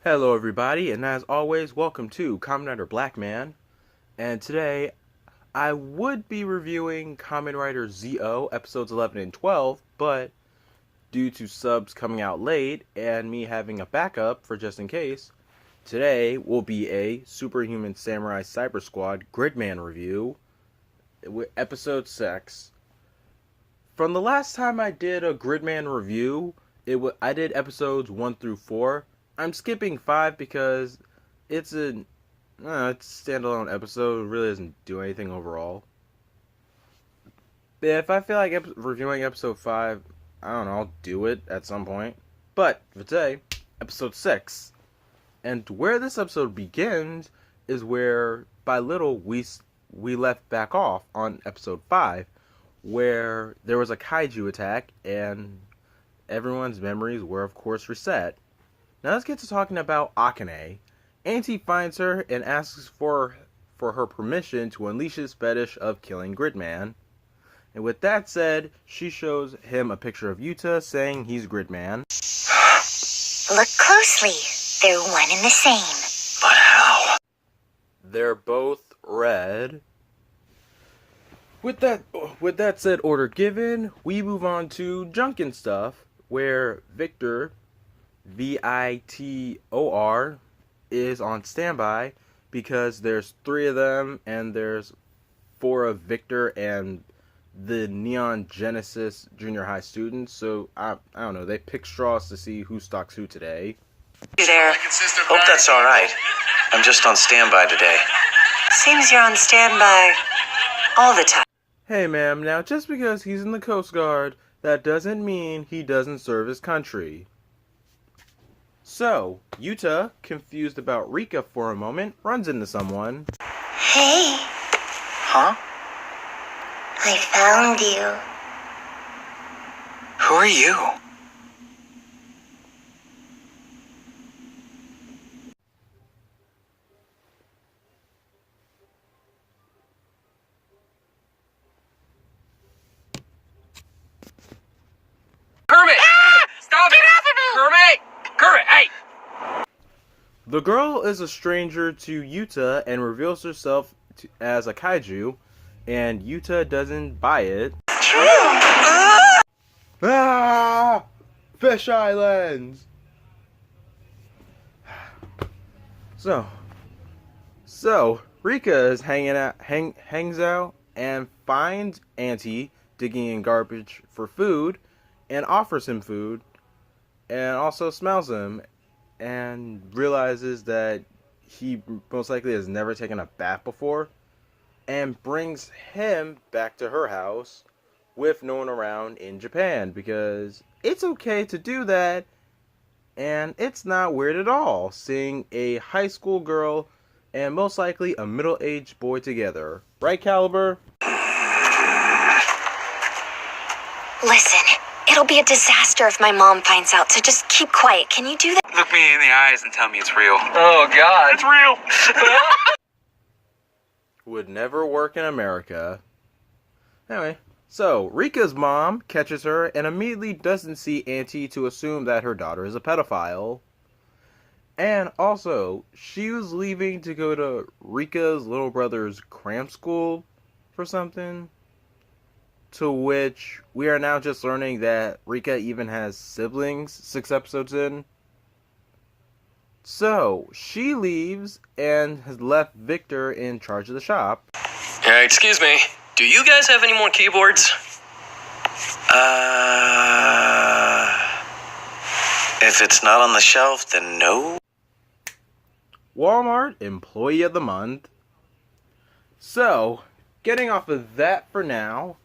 Hello everybody, and as always, welcome to KamenRider Blackman. And today, I would be reviewing KamenRider ZO episodes 11 and 12, but due to subs coming out late and me having a backup for just in case, today will be a Superhuman Samurai Cyber Squad Gridman review with episode 6. From the last time I did a Gridman review, I did episodes 1 through 4. I'm skipping 5 because it's a standalone episode. It really doesn't do anything overall. But if I feel like reviewing episode 5, I don't know, I'll do it at some point. But for today, episode 6. And where this episode begins is where, by little, we left back off on episode 5, where there was a kaiju attack and everyone's memories were, of course, reset. Now let's get to talking about Akane. Auntie finds her and asks for her permission to unleash his fetish of killing Gridman. And with that said, she shows him a picture of Yuta saying he's Gridman. Look closely. They're one and the same. But how? They're both red. With that said, order given, we move on to Junkin stuff, where Victor, Vitor, is on standby because there's 3 of them and there's 4 of Victor and the Neon Genesis junior high students. So I don't know, they pick straws to see who stalks who today. You there? Hope that's alright. I'm just on standby today. Seems you're on standby all the time. Hey ma'am, now just because he's in the Coast Guard, that doesn't mean he doesn't serve his country. So, Yuta, confused about Rika for a moment, runs into someone. Hey, Huh? I found you. Who are you? Kermit! Stop it! Get off of me! Kermit! Kermit, hey! The girl is a stranger to Yuta and reveals herself as a kaiju, and Yuta doesn't buy it. Ah! Fish Islands! So Rika is hangs out and finds Auntie digging in garbage for food and offers him food and also smells him and realizes that he most likely has never taken a bath before and brings him back to her house with no one around in Japan because it's okay to do that and it's not weird at all seeing a high school girl and most likely a middle-aged boy together. Right, Caliber? Listen, it'll be a disaster if my mom finds out, so just keep quiet. Can you do that? Look me in the eyes and tell me it's real. Oh, God. It's real! Would never work in America. Anyway, so Rika's mom catches her and immediately doesn't see Auntie to assume that her daughter is a pedophile. And also, she was leaving to go to Rika's little brother's cram school for something. To which we are now just learning that Rika even has siblings 6 episodes in. So, she leaves and has left Victor in charge of the shop. Excuse me. Do you guys have any more keyboards? If it's not on the shelf, then no. Walmart Employee of the Month. So, getting off of that for now,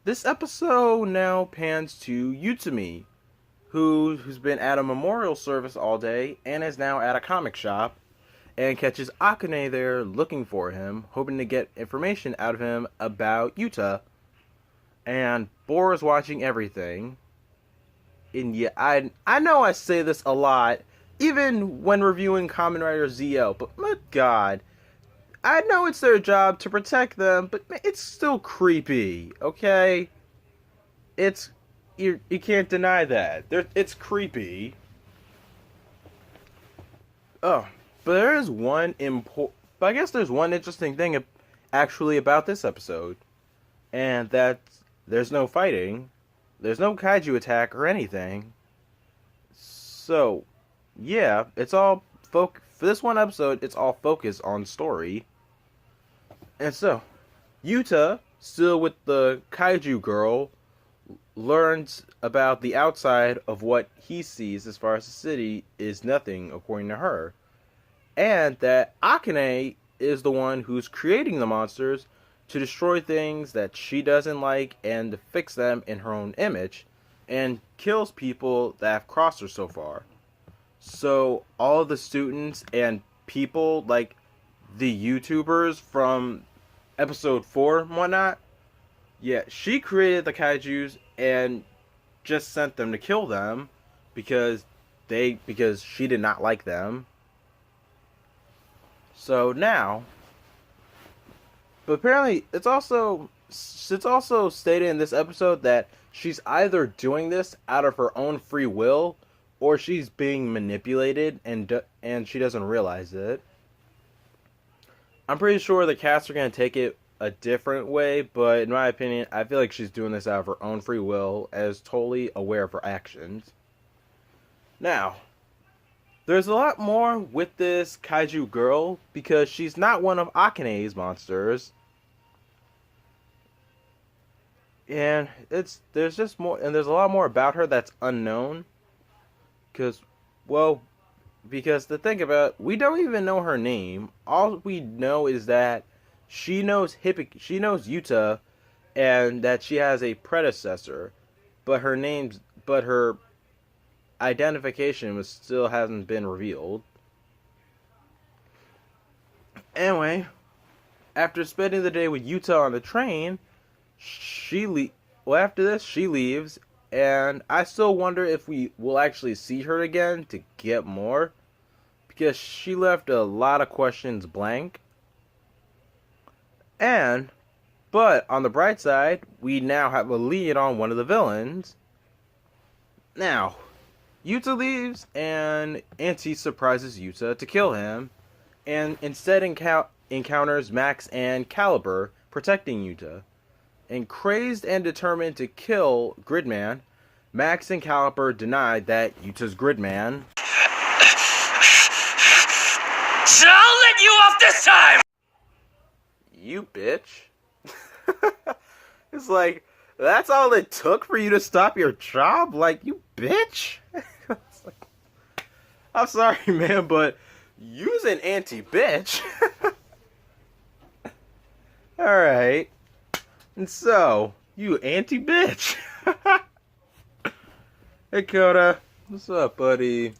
this episode now pans to Yutami, who's been at a memorial service all day and is now at a comic shop, and catches Akane there looking for him, hoping to get information out of him about Yuta. And Bor is watching everything. And yeah, I know I say this a lot, even when reviewing KamenRider ZO, but my god, I know it's their job to protect them, but it's still creepy, okay? You can't deny that. It's creepy. Oh, but there is but I guess there's one interesting thing actually about this episode, and that there's no fighting, there's no kaiju attack or anything. So, yeah, it's all for this one episode. It's all focused on story, and so Yuta, still with the kaiju girl, learns about the outside of what he sees as far as the city is nothing according to her. And that Akane is the one who's creating the monsters to destroy things that she doesn't like and to fix them in her own image, and kills people that have crossed her so far. So all of the students and people, like the YouTubers from episode 4 and whatnot, yeah, she created the kaijus and just sent them to kill them because she did not like them. So now, but apparently it's also stated in this episode that she's either doing this out of her own free will or she's being manipulated and she doesn't realize it. I'm pretty sure the cast are going to take it a different way, but in my opinion, I feel like she's doing this out of her own free will, as totally aware of her actions. Now, there's a lot more with this kaiju girl, because she's not one of Akane's monsters. And there's just more, and there's a lot more about her that's unknown. Because the thing about, we don't even know her name. All we know is that she knows Yuta, and that she has a predecessor, but her identification still hasn't been revealed. Anyway, after spending the day with Yuta on the train, after this she leaves, and I still wonder if we will actually see her again to get more, because she left a lot of questions blank. But on the bright side, we now have a lead on one of the villains. Now, Yuta leaves, and Auntie surprises Yuta to kill him, and instead encounters Max and Caliber protecting Yuta. And crazed and determined to kill Gridman, Max and Caliber deny that Yuta's Gridman. So I'll let you off this time! You bitch. It's like, that's all it took for you to stop your job? Like, you bitch? I'm sorry, man, but you's an anti-bitch. Alright. And so, you anti-bitch. Hey, Koda. What's up, buddy?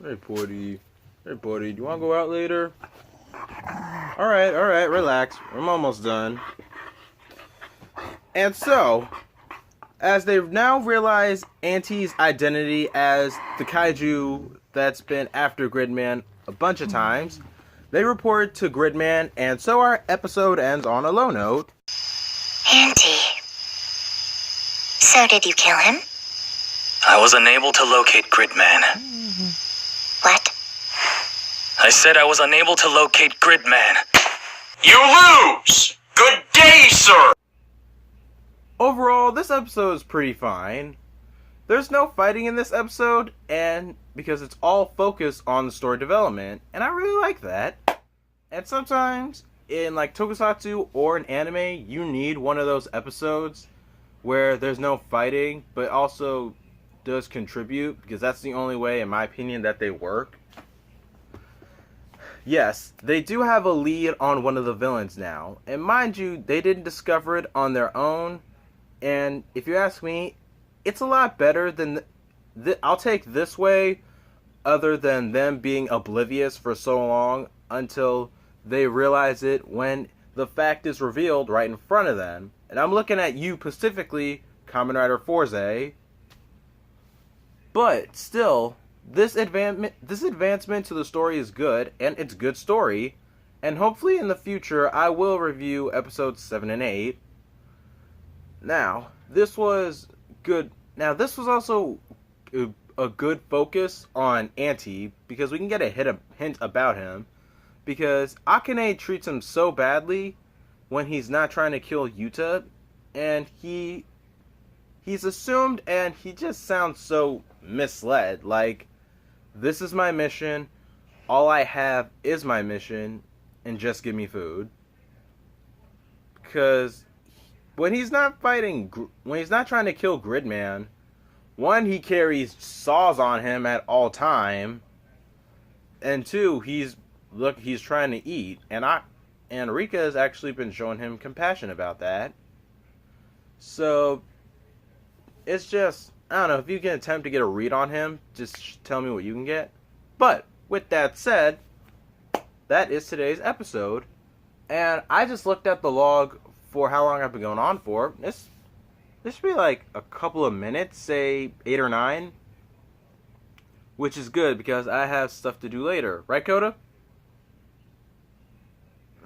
Hey, buddy. Hey, buddy. Do you want to go out later? Alright, relax. I'm almost done. And so, as they've now realized Auntie's identity as the kaiju that's been after Gridman a bunch of times, they report to Gridman, and so our episode ends on a low note. Auntie. So did you kill him? I was unable to locate Gridman. What? I said I was unable to locate Gridman. You lose! Good day, sir! Overall, this episode is pretty fine. There's no fighting in this episode, and because it's all focused on the story development, and I really like that. And sometimes, in like tokusatsu or an anime, you need one of those episodes where there's no fighting, but also does contribute, because that's the only way, in my opinion, that they work. Yes, they do have a lead on one of the villains now, and mind you, they didn't discover it on their own, and if you ask me, it's a lot better than I'll take this way, other than them being oblivious for so long until they realize it when the fact is revealed right in front of them. And I'm looking at you specifically, KamenRider Forze. But still, this advancement to the story is good, and it's good story. And hopefully in the future, I will review episodes 7 and 8. Now, this was good. Now, this was also a good focus on Auntie, because we can get a hint about him. Because Akane treats him so badly when he's not trying to kill Yuta, and he's assumed, and he just sounds so misled. Like, this is my mission, all I have is my mission, and just give me food. Because when he's not trying to kill Gridman, one, he carries saws on him at all time, and two, he's trying to eat, and Rika has actually been showing him compassion about that. So it's just, I don't know, if you can attempt to get a read on him, just tell me what you can get. But with that said, that is today's episode, and I just looked at the log for how long I've been going on for. This should be like a couple of minutes, say 8 or 9, which is good because I have stuff to do later. Right, Coda?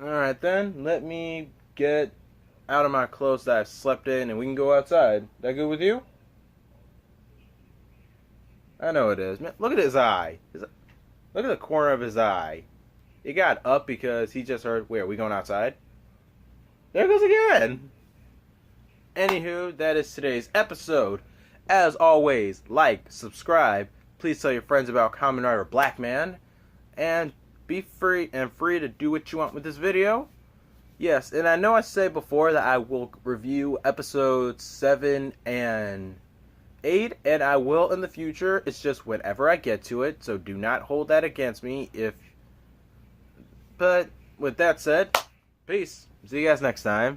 Alright then, let me get out of my clothes that I've slept in and we can go outside. That good with you? I know it is. Man, look at his eye. Look at the corner of his eye. It got up because he just heard, where, are we going outside? There it goes again! Anywho, that is today's episode. As always, like, subscribe. Please tell your friends about KamenRider Blackman. And be free to do what you want with this video. Yes, and I know I said before that I will review episodes 7 and 8, and I will in the future. It's just whenever I get to it, so do not hold that against me. But with that said, peace. See you guys next time.